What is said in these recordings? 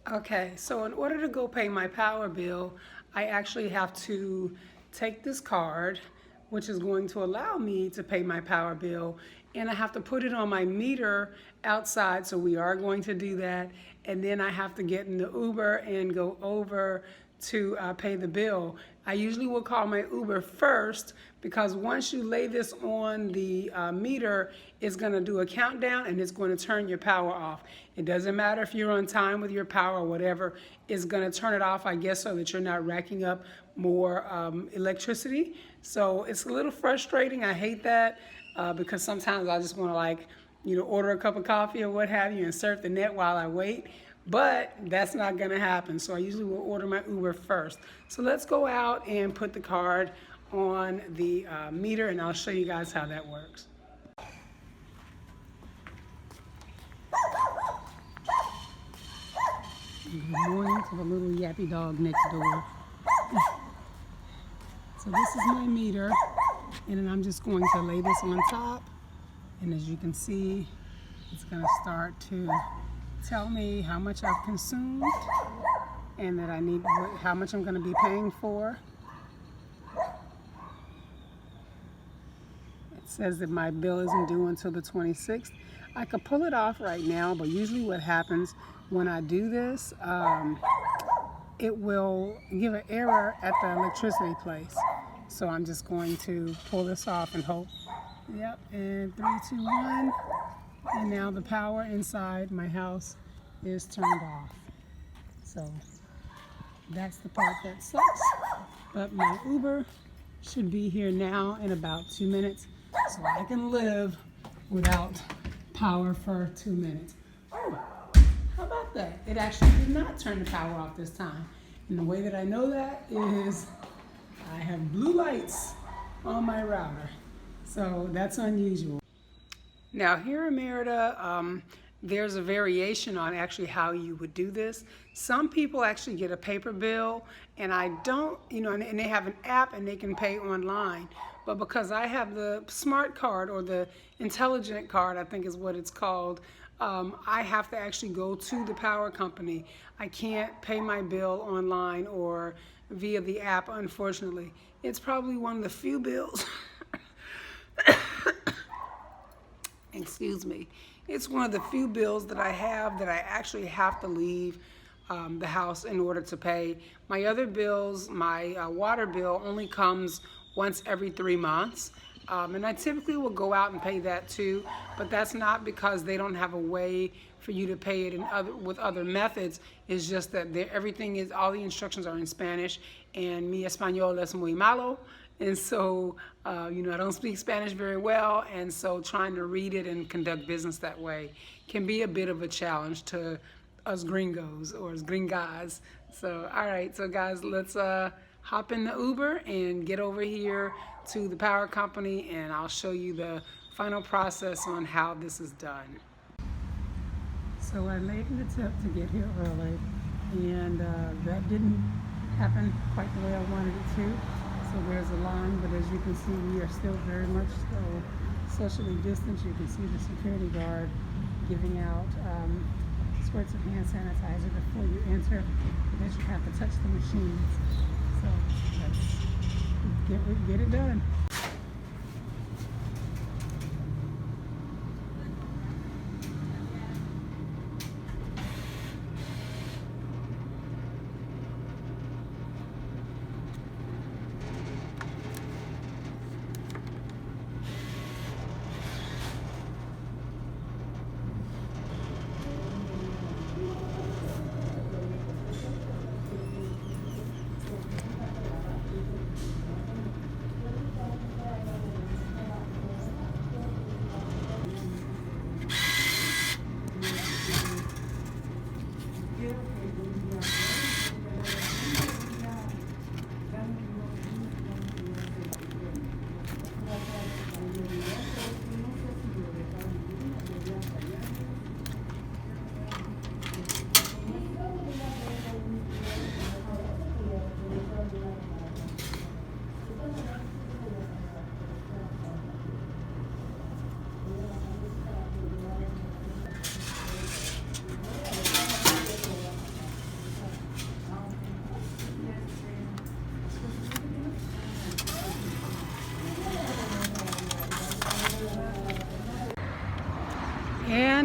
Okay, so in order to go pay my power bill, I actually have to take this card, which is going to allow me to pay my power bill, and I have to put it on my meter outside, so we are going to do that, and then I have to get in the Uber and go over to pay the bill. I usually will call my Uber first because once you lay this on the meter, it's going to do a countdown and it's going to turn your power off. It doesn't matter if you're on time with your power or whatever, it's going to turn it off, I guess, so that you're not racking up more electricity. So it's a little frustrating. I hate that because sometimes I just want to order a cup of coffee or what have you and surf the net while I wait. But that's not gonna happen. So I usually will order my Uber first. So let's go out and put the card on the meter and I'll show you guys how that works. Good morning to the little yappy dog next door. So this is my meter, and then I'm just going to lay this on top. And as you can see, it's gonna start to tell me how much I've consumed and that I need how much I'm going to be paying for. It says that my bill isn't due until the 26th. I could pull it off right now, but usually what happens when I do this, it will give an error at the electricity place. So I'm just going to pull this off and hope. Yep, and 3, 2, 1. And now the power inside my house is turned off. So that's the part that sucks. But my Uber should be here now in about 2 minutes, so I can live without power for 2 minutes. Oh, how about that? It actually did not turn the power off this time. And the way that I know that is I have blue lights on my router. So that's unusual. Now here in Merida, there's a variation on actually how you would do this. Some people actually get a paper bill, and I don't, and they have an app and they can pay online. But because I have the smart card, or the intelligent card, I think is what it's called, I have to actually go to the power company. I can't pay my bill online or via the app, unfortunately. It's probably one of the few bills excuse me, it's one of the few bills that I have that I actually have to leave the house in order to pay. My other bills, my water bill only comes once every 3 months. And I typically will go out and pay that too, but that's not because they don't have a way for you to pay it with other methods. It's just that all the instructions are in Spanish, and mi español es muy malo. And so, I don't speak Spanish very well, and so trying to read it and conduct business that way can be a bit of a challenge to us gringos or us gringas. So, all right, so guys, let's hop in the Uber and get over here to the power company, and I'll show you the final process on how this is done. So I made the tip to get here early, and that didn't happen quite the way I wanted it to. So there's a line, but as you can see, we are still very much socially distanced. You can see the security guard giving out squirts of hand sanitizer before you enter, because you have to touch the machines. So let's get it done.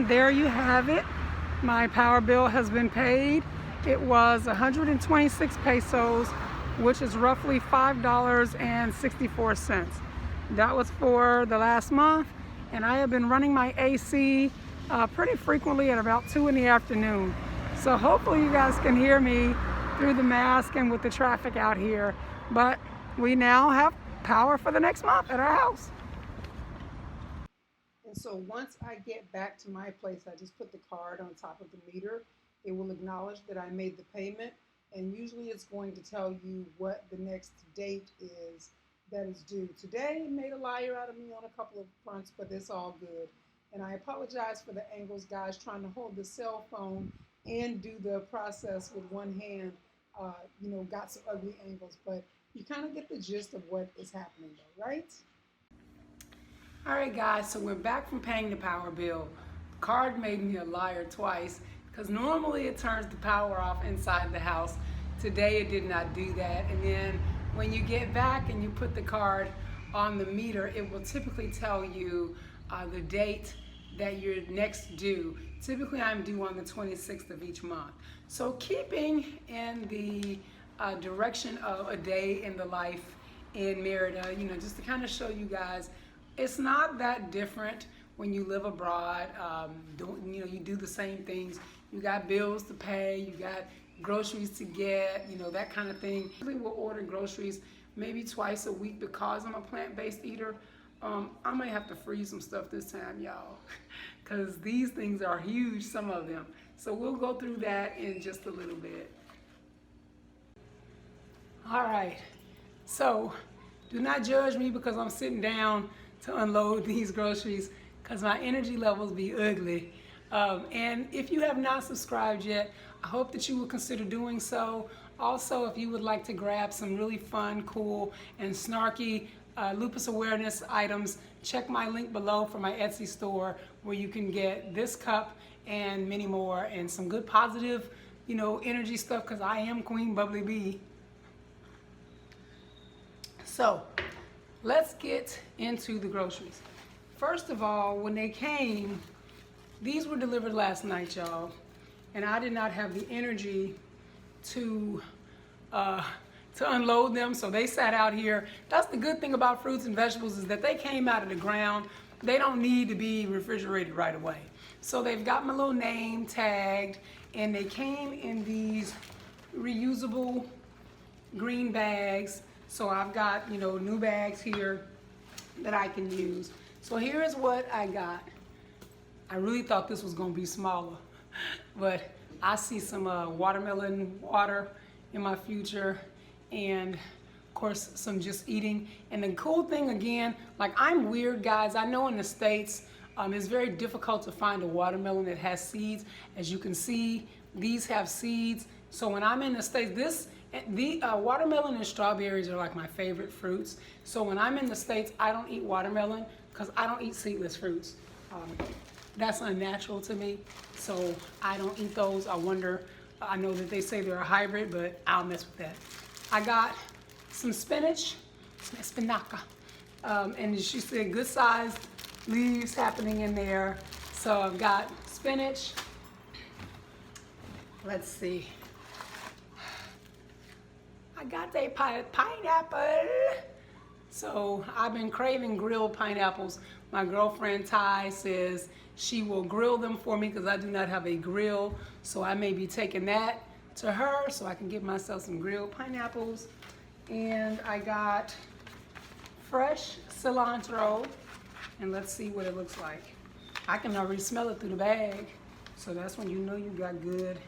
And there you have it. My power bill has been paid. It was 126 pesos, which is roughly $5.64. That was for the last month, and I have been running my AC pretty frequently at about 2 in the afternoon. So hopefully you guys can hear me through the mask and with the traffic out here. But we now have power for the next month at our house. And so once I get back to my place, I just put the card on top of the meter. It will acknowledge that I made the payment, and usually it's going to tell you what the next date is that is due. Today it made a liar out of me on a couple of fronts, but it's all good. And I apologize for the angles, guys. Trying to hold the cell phone and do the process with one hand, got some ugly angles, but you kind of get the gist of what is happening though, right? All right, guys, so we're back from paying the power bill. The card made me a liar twice because normally it turns the power off inside the house. Today it did not do that. And then when you get back and you put the card on the meter, it will typically tell you the date that you're next due. Typically I'm due on the 26th of each month. So keeping in the direction of a day in the life in Merida, just to kind of show you guys, it's not that different when you live abroad. You do the same things. You got bills to pay, you got groceries to get, that kind of thing. Usually we'll order groceries maybe twice a week because I'm a plant-based eater. I might have to freeze some stuff this time, y'all, because these things are huge, some of them. So we'll go through that in just a little bit. All right, so do not judge me because I'm sitting down to unload these groceries because my energy levels be ugly. And if you have not subscribed yet, I hope that you will consider doing so. Also, if you would like to grab some really fun, cool, and snarky lupus awareness items, check my link below for my Etsy store where you can get this cup and many more and some good positive, energy stuff because I am Queen Bubbly Bee. So let's get into the groceries. First of all, when they came, these were delivered last night, y'all, and I did not have the energy to unload them, so they sat out here. That's the good thing about fruits and vegetables is that they came out of the ground. They don't need to be refrigerated right away. So they've got my little name tagged, and they came in these reusable green bags. So I've got, new bags here that I can use. So here is what I got. I really thought this was gonna be smaller, but I see some watermelon water in my future, and of course some just eating. And the cool thing again, like I'm weird, guys. I know in the States it's very difficult to find a watermelon that has seeds. As you can see, these have seeds. So when I'm in the States, the watermelon and strawberries are like my favorite fruits. So when I'm in the States, I don't eat watermelon because I don't eat seedless fruits. That's unnatural to me, so I don't eat those. I know that they say they're a hybrid, but I'll mess with that. I got some spinach, some espinaca, and she said good sized leaves happening in there. So I've got spinach. Let's see. I got a pineapple. So I've been craving grilled pineapples. My girlfriend Ty says she will grill them for me because I do not have a grill. So I may be taking that to her so I can get myself some grilled pineapples. And I got fresh cilantro. And let's see what it looks like. I can already smell it through the bag. So that's when you know you got good,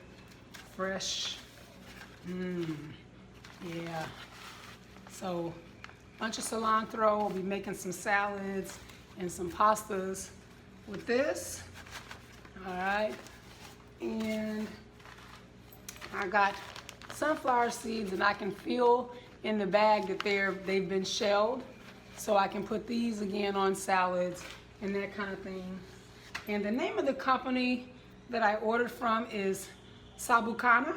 fresh. Yeah. So bunch of cilantro. We'll be making some salads and some pastas with this. All right. And I got sunflower seeds, and I can feel in the bag that they've been shelled. So I can put these again on salads and that kind of thing. And the name of the company that I ordered from is Sabucana.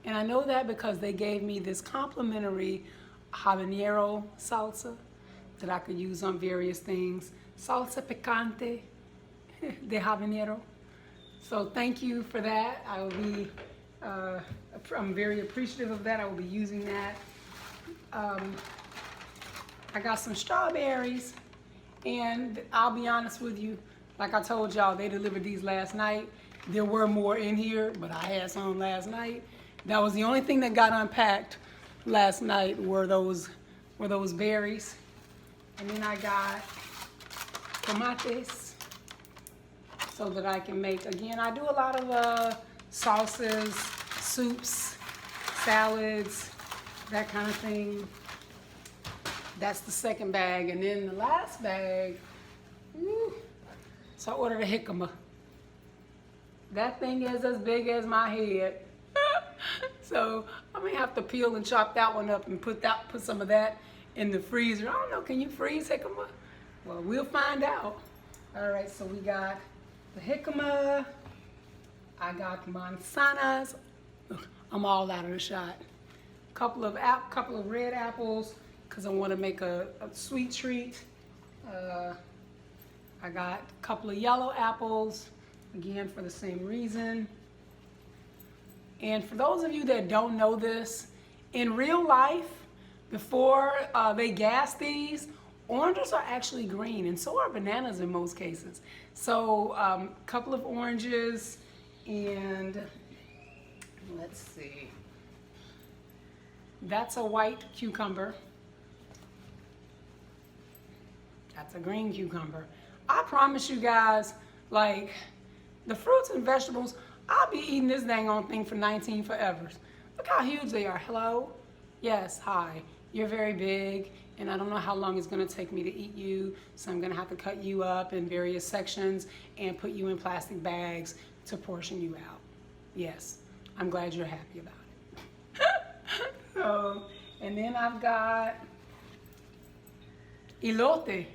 And I know that because they gave me this complimentary habanero salsa that I could use on various things. Salsa picante. de habanero. So thank you for that. I will be, I'm very appreciative of that. I will be using that. I got some strawberries, and I'll be honest with you, like I told y'all, they delivered these last night. There were more in here, but I had some last night. That was the only thing that got unpacked last night were those berries. And then I got tomates so that I can make, again, I do a lot of sauces, soups, salads, that kind of thing. That's the second bag. And then the last bag, so I ordered a jicama. That thing is as big as my head. So I'm gonna have to peel and chop that one up and put some of that in the freezer. I don't know, can you freeze jicama? Well, we'll find out. All right, so we got the jicama. I got manzanas. I'm all out of the shot. Couple of red apples because I want to make a sweet treat. I got a couple of yellow apples, again for the same reason. And for those of you that don't know this, in real life, before they gas these, oranges are actually green, and so are bananas in most cases. So a couple of oranges, and let's see. That's a white cucumber. That's a green cucumber. I promise you guys, like, the fruits and vegetables, I'll be eating this dang on thing for 19 forevers. Look how huge they are. Hello? Yes, hi. You're very big, and I don't know how long it's gonna take me to eat you, so I'm gonna have to cut you up in various sections and put you in plastic bags to portion you out. Yes, I'm glad you're happy about it. So, and then I've got elote.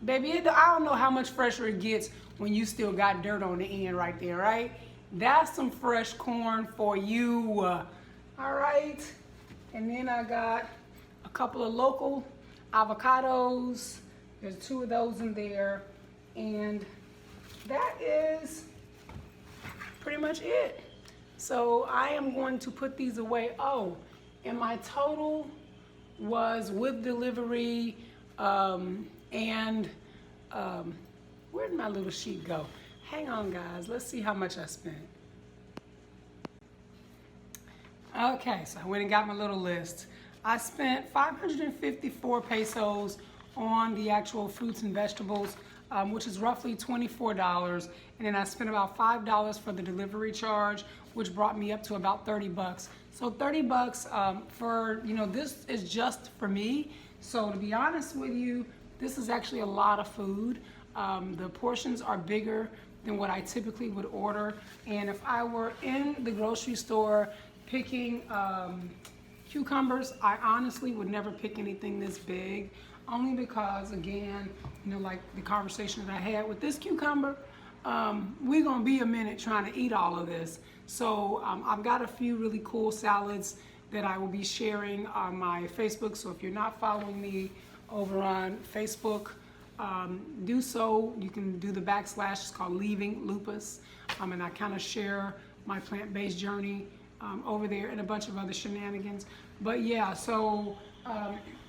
Baby, I don't know how much fresher it gets when you still got dirt on the end right there, right? That's some fresh corn for you. All right. And then I got a couple of local avocados. There's 2 of those in there. And that is pretty much it. So I am going to put these away. Oh, and my total was with delivery where'd my little sheet go? Hang on, guys. Let's see how much I spent. Okay, so I went and got my little list. I spent 554 pesos on the actual fruits and vegetables, which is roughly $24. And then I spent about $5 for the delivery charge, which brought me up to about 30 bucks. So 30 bucks for, this is just for me. So to be honest with you, this is actually a lot of food. The portions are bigger than what I typically would order. And if I were in the grocery store picking cucumbers, I honestly would never pick anything this big, only because, again, like the conversation that I had with this cucumber, we're gonna be a minute trying to eat all of this. So I've got a few really cool salads that I will be sharing on my Facebook. So if you're not following me over on Facebook, do so. You can do the / it's called Leaving Lupus, and I kind of share my plant-based journey over there and a bunch of other shenanigans. But yeah, so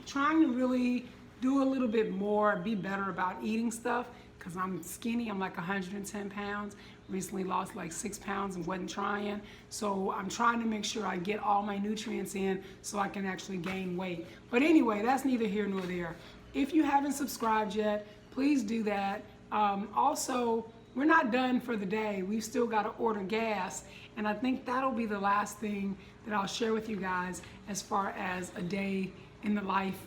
trying to really do a little bit more, be better about eating stuff, because I'm skinny. I'm like 110 pounds. Recently lost like 6 pounds and wasn't trying. So I'm trying to make sure I get all my nutrients in so I can actually gain weight. But anyway, that's neither here nor there. If you haven't subscribed yet, please do that. Also, we're not done for the day. We've still got to order gas. And I think that'll be the last thing that I'll share with you guys as far as a day in the life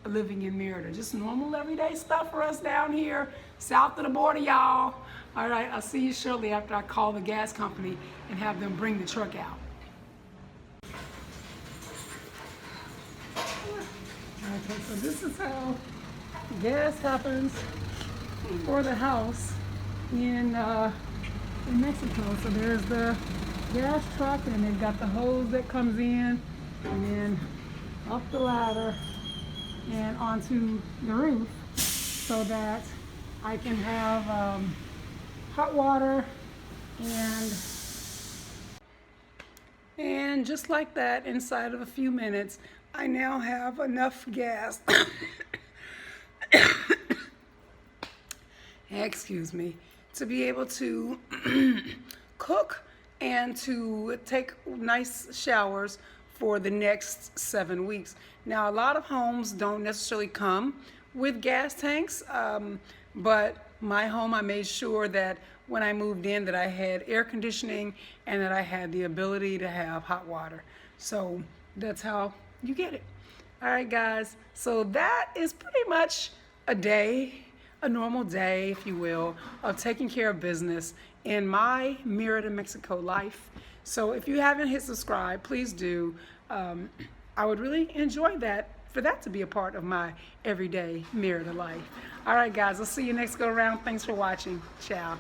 of living in Merida. Just normal everyday stuff for us down here, south of the border, y'all. All right, I'll see you shortly after I call the gas company and have them bring the truck out. Okay, so this is how gas happens for the house in Mexico. So there's the gas truck, and they've got the hose that comes in, and then up the ladder and onto the roof, so that I can have hot water, and just like that, inside of a few minutes, I now have enough gas. Excuse me, to be able to cook and to take nice showers for the next 7 weeks. Now, a lot of homes don't necessarily come with gas tanks, but my home, I made sure that when I moved in that I had air conditioning and that I had the ability to have hot water. So that's how you get it. All right, guys, so that is pretty much a day, a normal day, if you will, of taking care of business in my Mirror to Mexico life. So if you haven't hit subscribe, please do. I would really enjoy that, for that to be a part of my everyday Mirror to life. All right, guys, I'll see you next go around. Thanks for watching. Ciao.